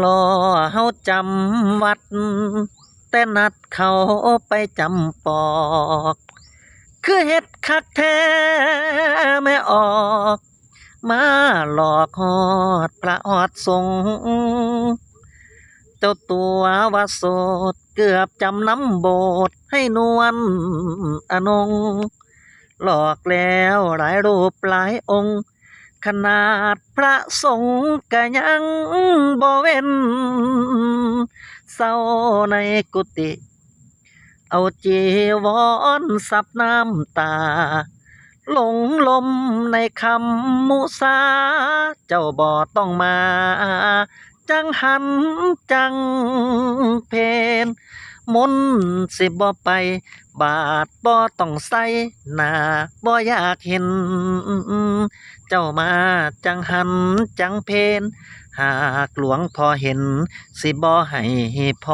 รอเฮาจำวัดแต่นัดเขาไปจำปอกคือเฮ็ดคักแท้แม่ออกมาหลอกฮอดพระฮอดสงฆ์เจ้าตัวว่าโสดเกือบจำนำโบสถ์ให้นวลอนงหลอกแล้วหลายรูปหลายองค์ขนาดพระสงฆ์ก็ยังบ่เว้นเศร้าในกุฏิเอาจีวรซับน้ำตาหลงลมในคำมุสาเจ้าบ่ต้องมาจังหันจังเพนมนต์สิบ่ไปบาทบ่ต้องใส่หน้าบ่อยากเห็นเจ้ามาจังหันจังเพนหากหลวงพ่อเห็นสิบ่ให้พร